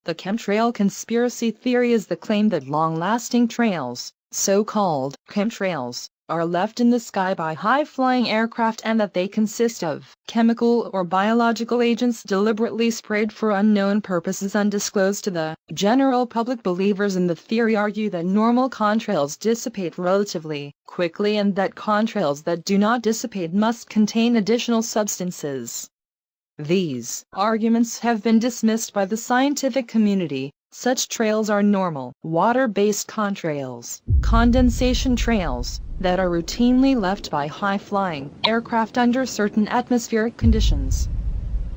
The chemtrail conspiracy theory is the claim that long-lasting trails, so-called chemtrails, are left in the sky by high-flying aircraft and that they consist of chemical or biological agents deliberately sprayed for unknown purposes undisclosed to the general public. Believers in the theory argue that normal contrails dissipate relatively quickly and that contrails that do not dissipate must contain additional substances. These arguments have been dismissed by the scientific community. Such trails are normal, water-based contrails, condensation trails, that are routinely left by high-flying aircraft under certain atmospheric conditions.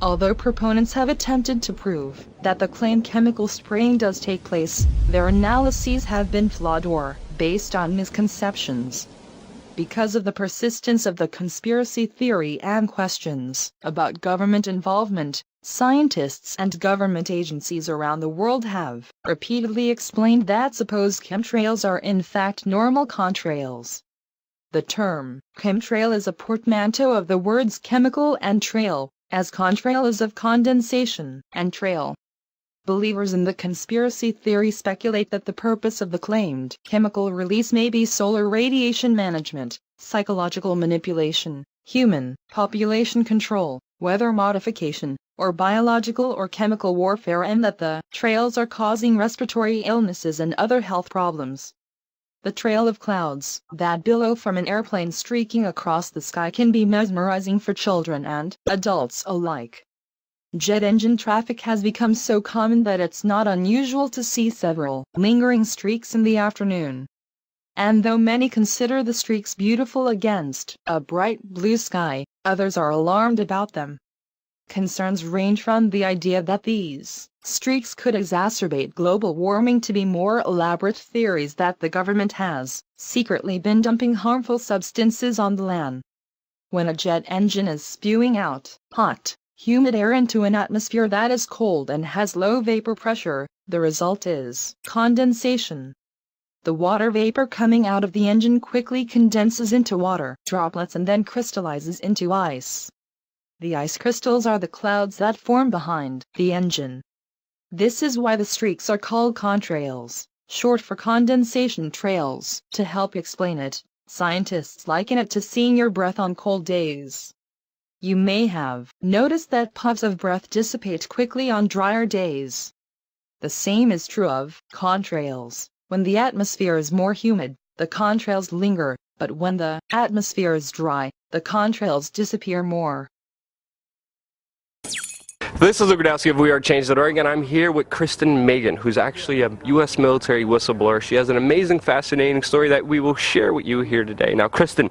Although proponents have attempted to prove that the claimed chemical spraying does take place, their analyses have been flawed or based on misconceptions. Because of the persistence of the conspiracy theory and questions about government involvement, scientists and government agencies around the world have repeatedly explained that supposed chemtrails are in fact normal contrails. The term chemtrail is a portmanteau of the words chemical and trail, as contrail is of condensation and trail. Believers in the conspiracy theory speculate that the purpose of the claimed chemical release may be solar radiation management, psychological manipulation, human population control, weather modification, or biological or chemical warfare, and that the trails are causing respiratory illnesses and other health problems. The trail of clouds that billow from an airplane streaking across the sky can be mesmerizing for children and adults alike. Jet engine traffic has become so common that it's not unusual to see several lingering streaks in the afternoon. And though many consider the streaks beautiful against a bright blue sky, others are alarmed about them. Concerns range from the idea that these streaks could exacerbate global warming to be more elaborate theories that the government has secretly been dumping harmful substances on the land. When a jet engine is spewing out hot, humid air into an atmosphere that is cold and has low vapor pressure, the result is condensation. The water vapor coming out of the engine quickly condenses into water droplets and then crystallizes into ice. The ice crystals are the clouds that form behind the engine. This is why the streaks are called contrails, short for condensation trails. To help explain it, scientists liken it to seeing your breath on cold days. You may have noticed that puffs of breath dissipate quickly on drier days. The same is true of contrails. When the atmosphere is more humid, the contrails linger, but when the atmosphere is dry, the contrails disappear more. This is Luke Radowski of WeAreChange.org, and I'm here with Kristen Megan, who's actually a U.S. military whistleblower. She has an amazing, fascinating story that we will share with you here today. Now, Kristen,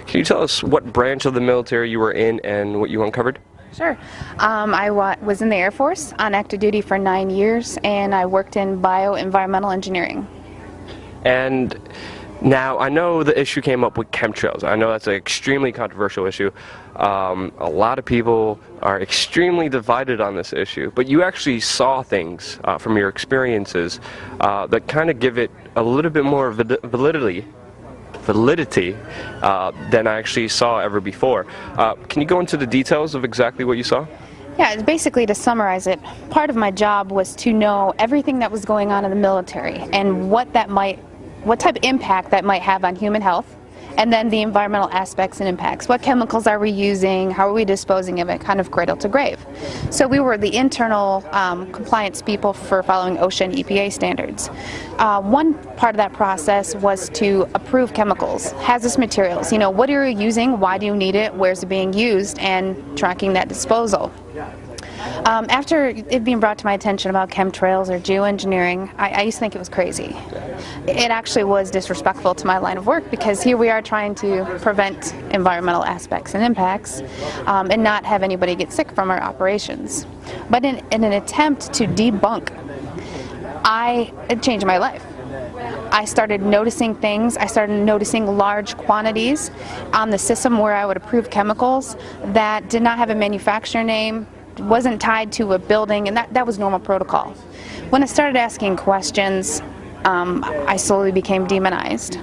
can you tell us what branch of the military you were in and what you uncovered? Sure. I was in the Air Force on active duty for 9 years, and I worked in bioenvironmental engineering. And now, I know the issue came up with chemtrails. I know that's an extremely controversial issue. A lot of people are extremely divided on this issue, but you actually saw things from your experiences that kind of give it a little bit more validity than I actually saw ever before. Can you go into the details of exactly what you saw? Yeah, basically, to summarize it, part of my job was to know everything that was going on in the military and what type of impact that might have on human health, and then the environmental aspects and impacts. What chemicals are we using? How are we disposing of it? Kind of cradle to grave. So we were the internal compliance people for following OSHA and EPA standards. One part of that process was to approve chemicals, hazardous materials. You know, what are you using? Why do you need it? Where's it being used? And tracking that disposal. After it being brought to my attention about chemtrails or geoengineering, I used to think it was crazy. It actually was disrespectful to my line of work, because here we are trying to prevent environmental aspects and impacts and not have anybody get sick from our operations. But in an attempt to debunk, it changed my life. I started noticing things. I started noticing large quantities on the system where I would approve chemicals that did not have a manufacturer name, wasn't tied to a building, and that was normal protocol. When I started asking questions, I slowly became demonized.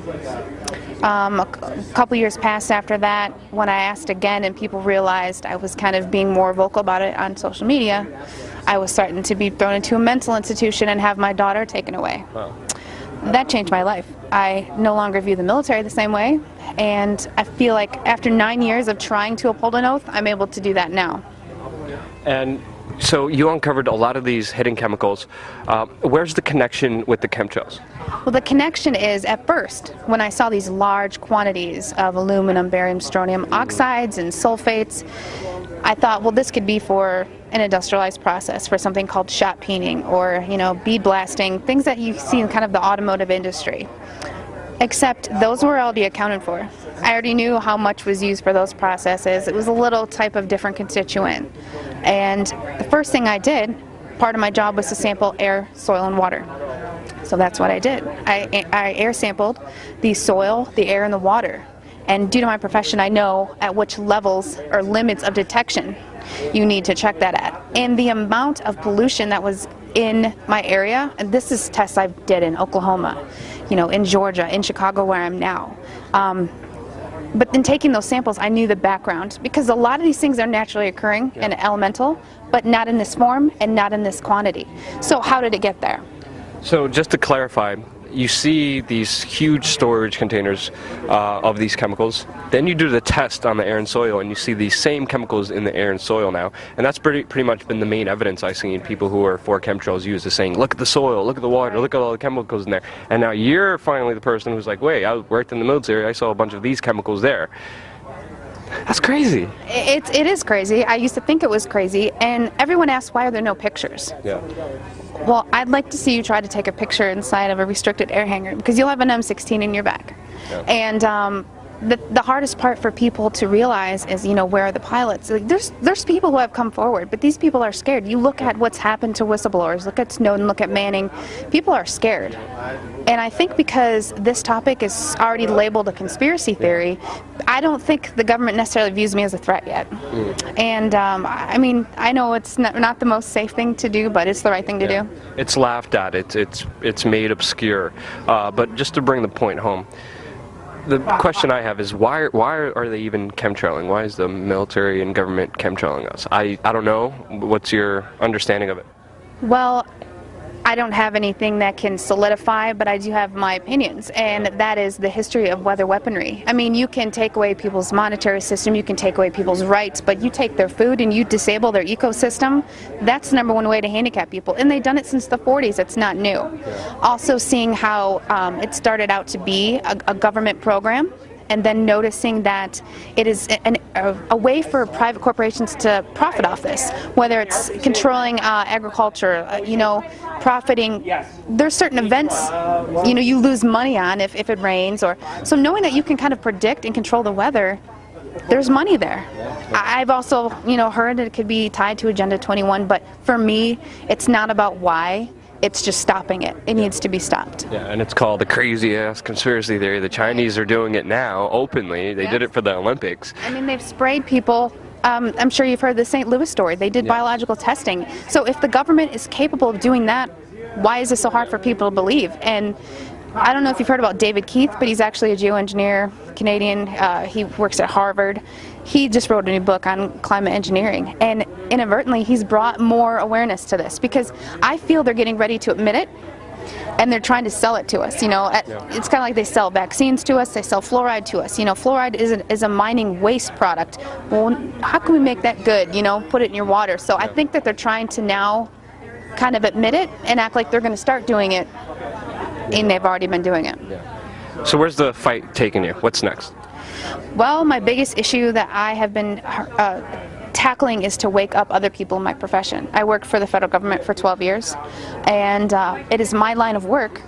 A couple years passed after that. When I asked again and people realized I was kind of being more vocal about it on social media, I was starting to be thrown into a mental institution and have my daughter taken away. Wow. That changed my life. I no longer view the military the same way, and I feel like after 9 years of trying to uphold an oath, I'm able to do that now. And so you uncovered a lot of these hidden chemicals. Where's the connection with the chemtrails? Well, the connection is, at first, when I saw these large quantities of aluminum, barium, strontium oxides and sulfates, I thought, well, this could be for an industrialized process, for something called shot peening or, bead blasting, things that you see in kind of the automotive industry. Except those were already accounted for. I already knew how much was used for those processes. It was a little type of different constituent. And the first thing I did, part of my job was to sample air, soil, and water. So that's what I did. I air sampled the soil, the air, and the water. And due to my profession, I know at which levels or limits of detection you need to check that at. And the amount of pollution that was in my area, and this is tests I did in Oklahoma, in Georgia, in Chicago where I'm now. But in taking those samples, I knew the background, because a lot of these things are naturally occurring and elemental, but not in this form and not in this quantity. So how did it get there? So just to clarify, you see these huge storage containers of these chemicals. Then you do the test on the air and soil, and you see these same chemicals in the air and soil now. And that's pretty much been the main evidence I've seen people who are for chemtrails use, is saying, look at the soil, look at the water, look at all the chemicals in there. And now you're finally the person who's like, wait, I worked in the military, I saw a bunch of these chemicals there. That's crazy. It is crazy. I used to think it was crazy, and everyone asks, why are there no pictures? Yeah. Well, I'd like to see you try to take a picture inside of a restricted air hangar, because you'll have an M16 in your back. Yeah. And the hardest part for people to realize is, where are the pilots? Like, there's people who have come forward, but these people are scared. You look at what's happened to whistleblowers, look at Snowden, look at Manning. People are scared. And I think because this topic is already labeled a conspiracy theory, I don't think the government necessarily views me as a threat yet. And I know it's not the most safe thing to do, but it's the right thing to do. It's laughed at. It's made obscure. But just to bring the point home, the question I have is, why are they even chemtrailing? Why is the military and government chemtrailing us? I don't know. What's your understanding of it? Well, I don't have anything that can solidify, but I do have my opinions, and that is the history of weather weaponry. I mean, you can take away people's monetary system, you can take away people's rights, but you take their food and you disable their ecosystem, that's the number one way to handicap people. And they've done it since the 40s, it's not new. Also seeing how it started out to be a government program, and then noticing that it is a way for private corporations to profit off this, whether it's controlling agriculture, profiting. There's certain events, you lose money on if it rains, so knowing that you can kind of predict and control the weather, there's money there. I've also, heard that it could be tied to Agenda 21, but for me, it's not about why. It's just stopping it. It needs to be stopped. Yeah, and it's called the crazy-ass conspiracy theory. The Chinese are doing it now, openly. They did it for the Olympics. I mean, they've sprayed people. I'm sure you've heard the St. Louis story. They did biological testing. So if the government is capable of doing that, why is it so hard for people to believe? And I don't know if you've heard about David Keith, but he's actually a geoengineer, Canadian. He works at Harvard. He just wrote a new book on climate engineering, and inadvertently he's brought more awareness to this, because I feel they're getting ready to admit it, and they're trying to sell it to us. It's kind of like they sell vaccines to us, they sell fluoride to us. Fluoride is a mining waste product. Well, how can we make that good? Put it in your water. So I think that they're trying to now kind of admit it and act like they're going to start doing it, and they've already been doing it. So where's the fight taking you? What's next? Well, my biggest issue that I have been tackling is to wake up other people in my profession. I worked for the federal government for 12 years, and it is my line of work.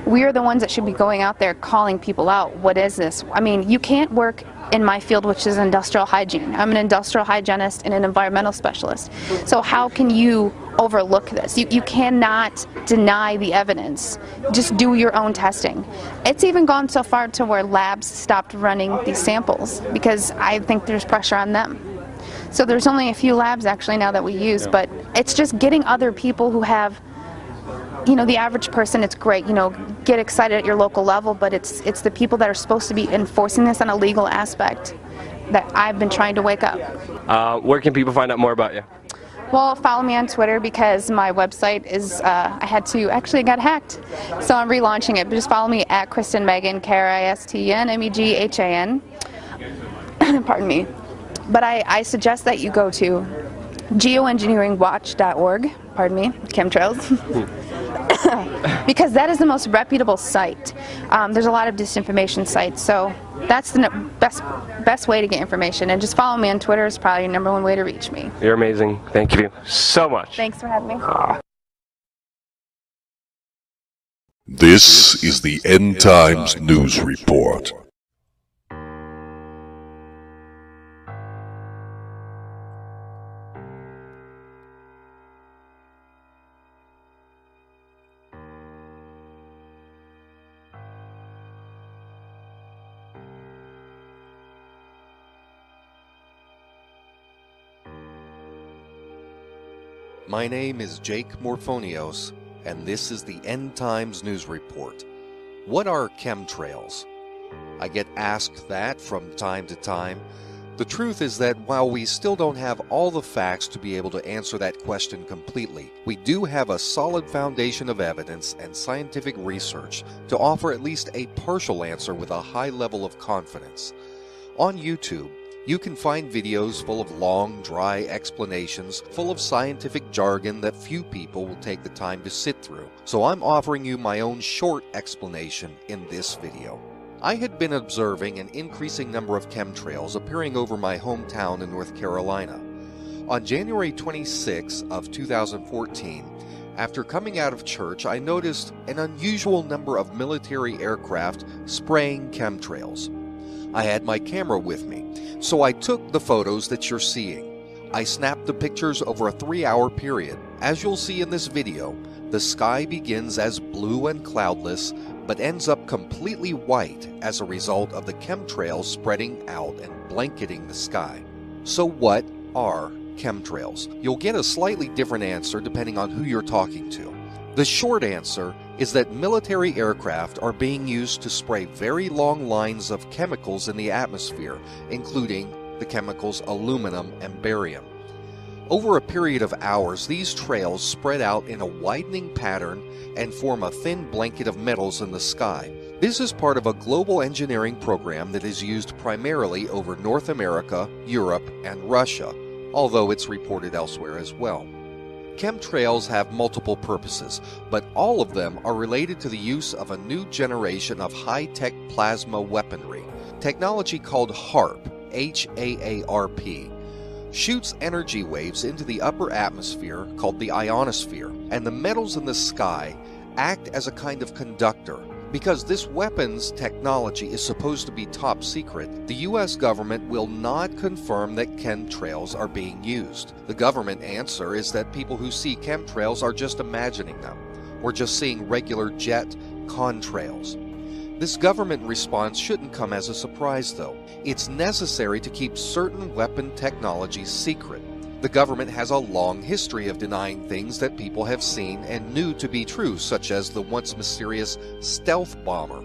We are the ones that should be going out there calling people out. What is this? I mean, you can't work in my field, which is industrial hygiene. I'm an industrial hygienist and an environmental specialist. So how can you overlook this? You cannot deny the evidence. Just do your own testing. It's even gone so far to where labs stopped running these samples because I think there's pressure on them. So there's only a few labs actually now that we use, but it's just getting other people who have, the average person, it's great, get excited at your local level, but it's the people that are supposed to be enforcing this on a legal aspect that I've been trying to wake up. Where can people find out more about you? Well, follow me on Twitter because my website is, I got hacked. So I'm relaunching it. But just follow me at Kristen Megan, KristenMeghan. Pardon me. But I suggest that you go to geoengineeringwatch.org, pardon me, chemtrails, because that is the most reputable site. There's a lot of disinformation sites, so that's the best way to get information. And just follow me on Twitter is probably your #1 way to reach me. You're amazing. Thank you so much. Thanks for having me. This is the End Times News Report. My name is Jake Morphonios, and this is the End Times News Report. What are chemtrails? I get asked that from time to time. The truth is that while we still don't have all the facts to be able to answer that question completely, we do have a solid foundation of evidence and scientific research to offer at least a partial answer with a high level of confidence. On YouTube, you can find videos full of long, dry explanations, full of scientific jargon that few people will take the time to sit through. So I'm offering you my own short explanation in this video. I had been observing an increasing number of chemtrails appearing over my hometown in North Carolina. On January 26 of 2014, after coming out of church, I noticed an unusual number of military aircraft spraying chemtrails. I had my camera with me, so I took the photos that you're seeing. I snapped the pictures over a 3-hour period. As you'll see in this video, the sky begins as blue and cloudless, but ends up completely white as a result of the chemtrails spreading out and blanketing the sky. So what are chemtrails? You'll get a slightly different answer depending on who you're talking to. The short answer is that military aircraft are being used to spray very long lines of chemicals in the atmosphere, including the chemicals aluminum and barium. Over a period of hours, these trails spread out in a widening pattern and form a thin blanket of metals in the sky. This is part of a global engineering program that is used primarily over North America, Europe, and Russia, although it's reported elsewhere as well. Chemtrails have multiple purposes, but all of them are related to the use of a new generation of high-tech plasma weaponry. Technology called HAARP, H-A-A-R-P, shoots energy waves into the upper atmosphere called the ionosphere, and the metals in the sky act as a kind of conductor. Because this weapons technology is supposed to be top secret, the US government will not confirm that chemtrails are being used. The government answer is that people who see chemtrails are just imagining them, or just seeing regular jet contrails. This government response shouldn't come as a surprise though. It's necessary to keep certain weapon technologies secret. The government has a long history of denying things that people have seen and knew to be true, such as the once mysterious stealth bomber.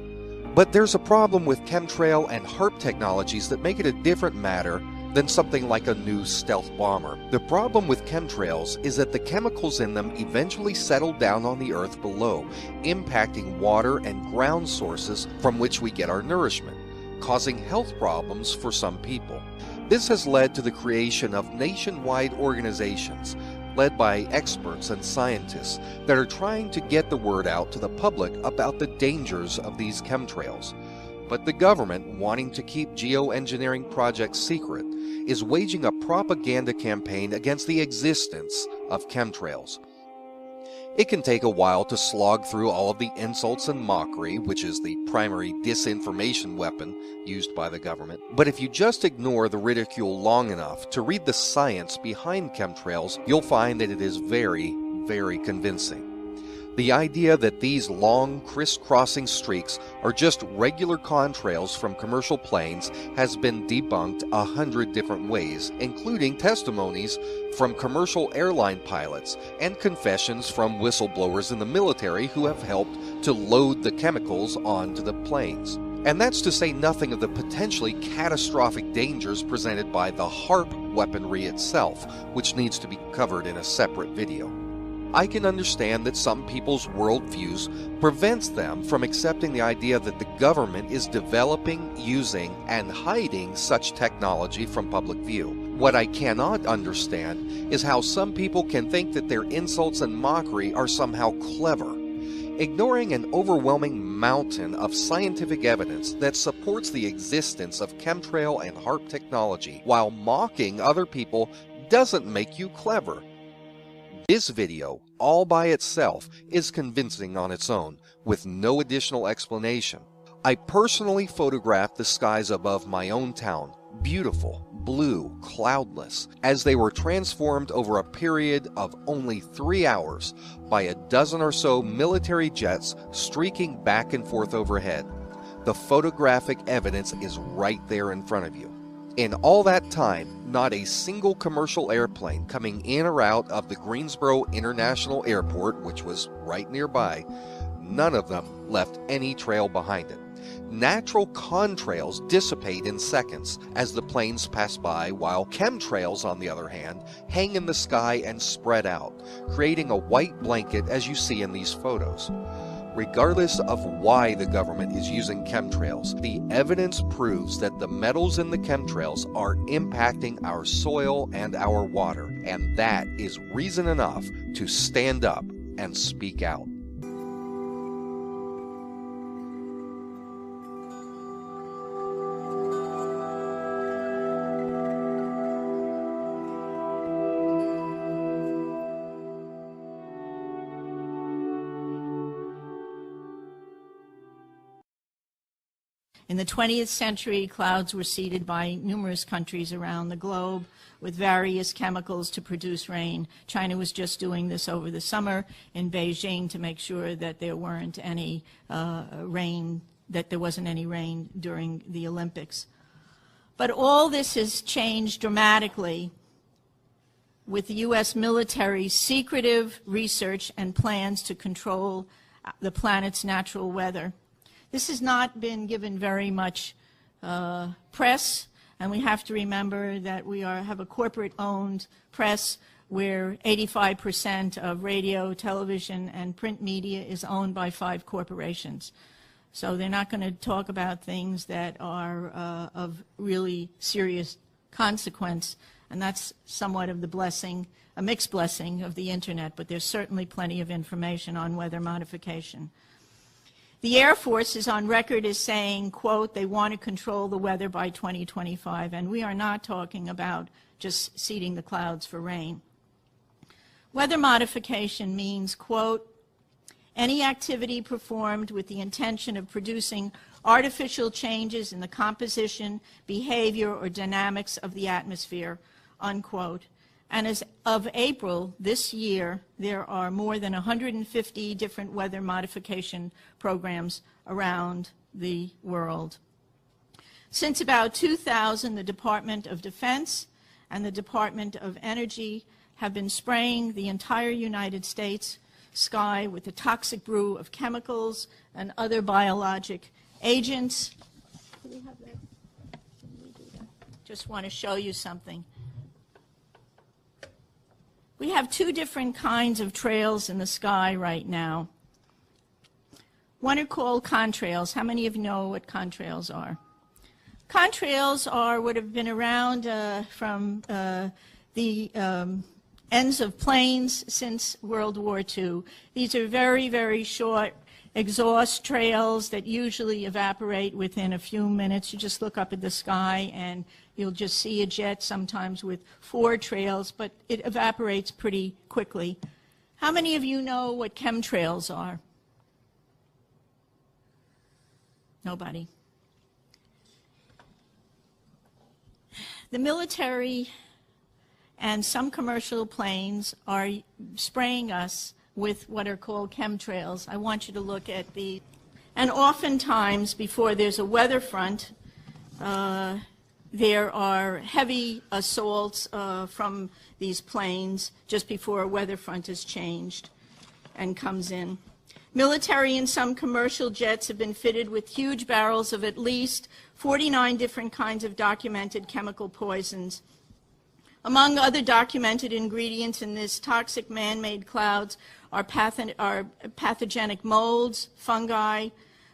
But there's a problem with chemtrail and HAARP technologies that make it a different matter than something like a new stealth bomber. The problem with chemtrails is that the chemicals in them eventually settle down on the earth below, impacting water and ground sources from which we get our nourishment, causing health problems for some people. This has led to the creation of nationwide organizations led by experts and scientists that are trying to get the word out to the public about the dangers of these chemtrails. But the government, wanting to keep geoengineering projects secret, is waging a propaganda campaign against the existence of chemtrails. It can take a while to slog through all of the insults and mockery, which is the primary disinformation weapon used by the government. But if you just ignore the ridicule long enough to read the science behind chemtrails, you'll find that it is very, very convincing. The idea that these long, crisscrossing streaks are just regular contrails from commercial planes has been debunked 100 different ways, including testimonies from commercial airline pilots and confessions from whistleblowers in the military who have helped to load the chemicals onto the planes. And that's to say nothing of the potentially catastrophic dangers presented by the HAARP weaponry itself, which needs to be covered in a separate video. I can understand that some people's worldviews prevents them from accepting the idea that the government is developing, using, and hiding such technology from public view. What I cannot understand is how some people can think that their insults and mockery are somehow clever. Ignoring an overwhelming mountain of scientific evidence that supports the existence of chemtrail and HAARP technology while mocking other people doesn't make you clever. This video, all by itself, is convincing on its own, with no additional explanation. I personally photographed the skies above my own town, beautiful, blue, cloudless, as they were transformed over a period of only 3 hours by a dozen or so military jets streaking back and forth overhead. The photographic evidence is right there in front of you. In all that time, not a single commercial airplane coming in or out of the Greensboro International Airport, which was right nearby, none of them left any trail behind it. Natural contrails dissipate in seconds as the planes pass by, while chemtrails, on the other hand, hang in the sky and spread out, creating a white blanket as you see in these photos. Regardless of why the government is using chemtrails, the evidence proves that the metals in the chemtrails are impacting our soil and our water, and that is reason enough to stand up and speak out. In the 20th century, clouds were seeded by numerous countries around the globe with various chemicals to produce rain. China was just doing this over the summer in Beijing to make sure that there weren't any rain, that there wasn't any rain during the Olympics. But all this has changed dramatically with the U.S. military's secretive research and plans to control the planet's natural weather. This has not been given very much press, and we have to remember that we have a corporate-owned press where 85% of radio, television, and print media is owned by 5 corporations. So they're not going to talk about things that are of really serious consequence, and that's somewhat of the blessing, a mixed blessing of the Internet, but there's certainly plenty of information on weather modification. The Air Force is on record as saying, quote, they want to control the weather by 2025, and we are not talking about just seeding the clouds for rain. Weather modification means, quote, any activity performed with the intention of producing artificial changes in the composition, behavior, or dynamics of the atmosphere, unquote. And as of April this year, there are more than 150 different weather modification programs around the world. Since about 2000, the Department of Defense and the Department of Energy have been spraying the entire United States sky with a toxic brew of chemicals and other biologic agents. Do we have that? Can we do that? Just want to show you something. We have 2 different kinds of trails in the sky right now. One are called contrails. How many of you know what contrails are? Contrails are what have been around from the ends of planes since World War II. These are very, very short exhaust trails that usually evaporate within a few minutes. You just look up at the sky and you'll just see a jet, sometimes with 4 trails, but it evaporates pretty quickly. How many of you know what chemtrails are? Nobody. The military and some commercial planes are spraying us with what are called chemtrails. I want you to look at the, and oftentimes before there's a weather front, there are heavy assaults from these planes just before a weather front is changed and comes in. Military and some commercial jets have been fitted with huge barrels of at least 49 different kinds of documented chemical poisons. Among other documented ingredients in this toxic man-made clouds are pathogenic molds, fungi,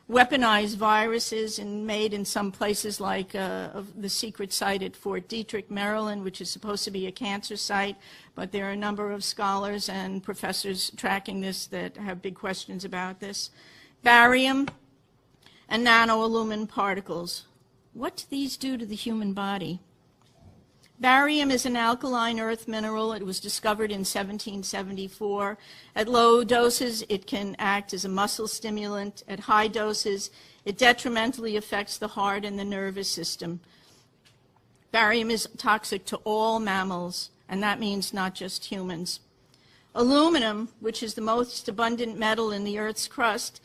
weaponized viruses, and made in some places like the secret site at Fort Detrick, Maryland, which is supposed to be a cancer site, but there are a number of scholars and professors tracking this that have big questions about this. Barium and nanoaluminum particles. What do these do to the human body? Barium is an alkaline earth mineral. It was discovered in 1774. At low doses, it can act as a muscle stimulant. At high doses, it detrimentally affects the heart and the nervous system. Barium is toxic to all mammals, and that means not just humans. Aluminum, which is the most abundant metal in the Earth's crust,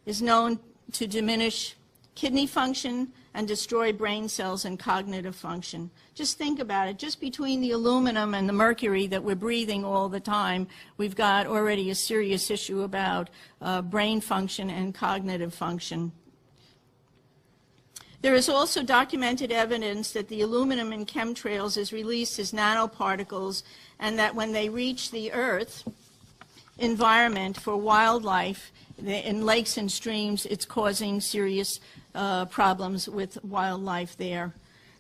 is known to diminish kidney function and destroy brain cells and cognitive function. Just think about it. Just between the aluminum and the mercury that we're breathing all the time, we've got already a serious issue about brain function and cognitive function. There is also documented evidence that the aluminum in chemtrails is released as nanoparticles, and that when they reach the Earth environment for wildlife, in lakes and streams, it's causing serious problems with wildlife there.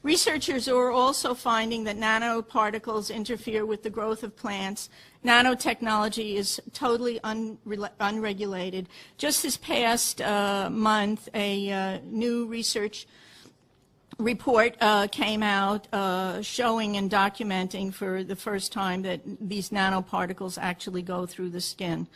Researchers are also finding that nanoparticles interfere with the growth of plants. Nanotechnology is totally unregulated. Just this past month, a new research report came out showing and documenting for the first time that these nanoparticles actually go through the skin.